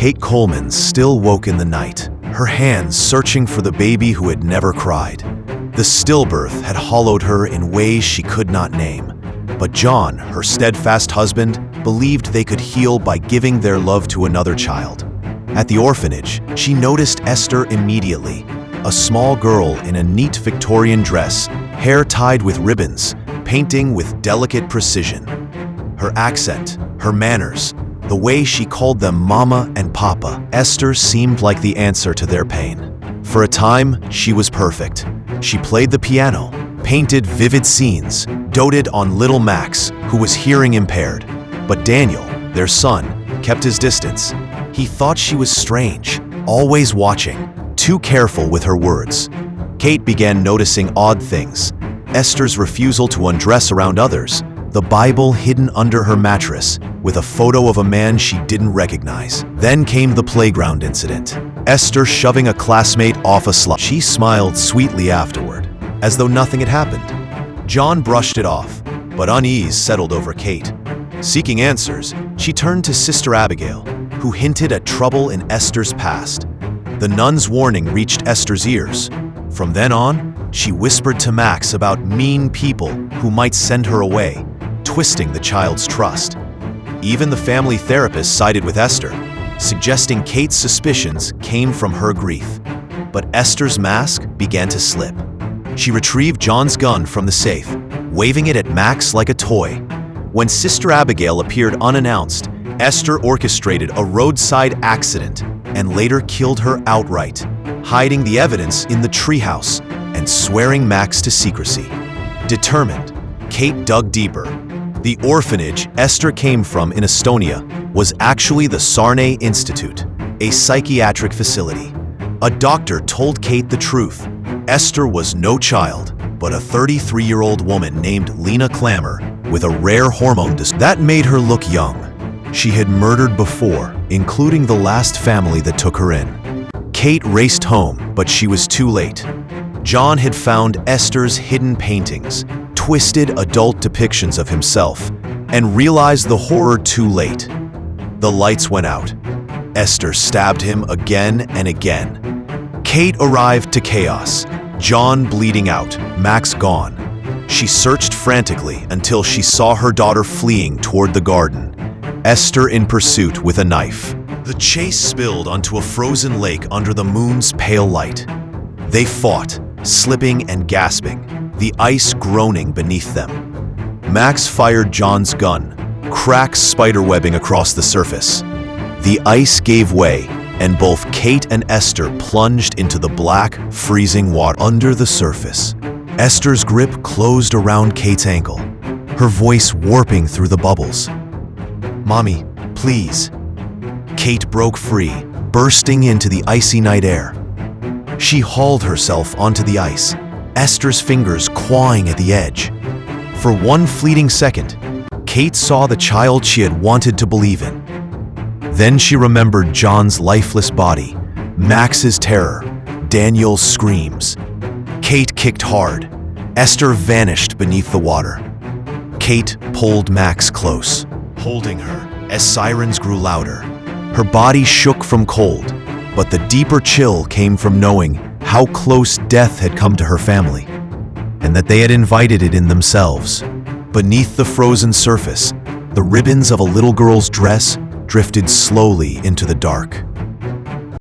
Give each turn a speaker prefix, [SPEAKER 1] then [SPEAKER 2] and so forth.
[SPEAKER 1] Kate Coleman still woke in the night, her hands searching for the baby who had never cried. The stillbirth had hollowed her in ways she could not name. But John, her steadfast husband, believed they could heal by giving their love to another child. At the orphanage, she noticed Esther immediately, a small girl in a neat Victorian dress, hair tied with ribbons, painting with delicate precision. Her accent, her manners, the way she called them Mama and Papa, Esther seemed like the answer to their pain. For a time, she was perfect. She played the piano, painted vivid scenes, doted on little Max, who was hearing impaired. But Daniel, their son, kept his distance. He thought she was strange, always watching, too careful with her words. Kate began noticing odd things: Esther's refusal to undress around others, the Bible hidden under her mattress, with a photo of a man she didn't recognize. Then came the playground incident. Esther shoving a classmate off a slide. She smiled sweetly afterward, as though nothing had happened. John brushed it off, but unease settled over Kate. Seeking answers, she turned to Sister Abigail, who hinted at trouble in Esther's past. The nun's warning reached Esther's ears. From then on, she whispered to Max about mean people who might send her away, twisting the child's trust. Even the family therapist sided with Esther, suggesting Kate's suspicions came from her grief. But Esther's mask began to slip. She retrieved John's gun from the safe, waving it at Max like a toy. When Sister Abigail appeared unannounced, Esther orchestrated a roadside accident and later killed her outright, hiding the evidence in the treehouse and swearing Max to secrecy. Determined, Kate dug deeper. The orphanage Esther came from in Estonia was actually the Sarnay Institute, a psychiatric facility. A doctor told Kate the truth. Esther was no child, but a 33-year-old woman named Lena Clammer with a rare hormone disorder that made her look young. She had murdered before, including the last family that took her in. Kate raced home, but she was too late. John had found Esther's hidden paintings, twisted adult depictions of himself, and realized the horror too late. The lights went out. Esther stabbed him again and again. Kate arrived to chaos, John bleeding out, Max gone. She searched frantically until she saw her daughter fleeing toward the garden, Esther in pursuit with a knife. The chase spilled onto a frozen lake under the moon's pale light. They fought, slipping and gasping, the ice groaning beneath them. Max fired John's gun, cracks spiderwebbing across the surface. The ice gave way, and both Kate and Esther plunged into the black, freezing water. Under the surface, Esther's grip closed around Kate's ankle, her voice warping through the bubbles. "Mommy, please." Kate broke free, bursting into the icy night air. She hauled herself onto the ice, Esther's fingers clawing at the edge. For one fleeting second, Kate saw the child she had wanted to believe in. Then she remembered John's lifeless body, Max's terror, Daniel's screams. Kate kicked hard. Esther vanished beneath the water. Kate pulled Max close, holding her as sirens grew louder. Her body shook from cold, but the deeper chill came from knowing how close death had come to her family, and that they had invited it in themselves. Beneath the frozen surface, the ribbons of a little girl's dress drifted slowly into the dark.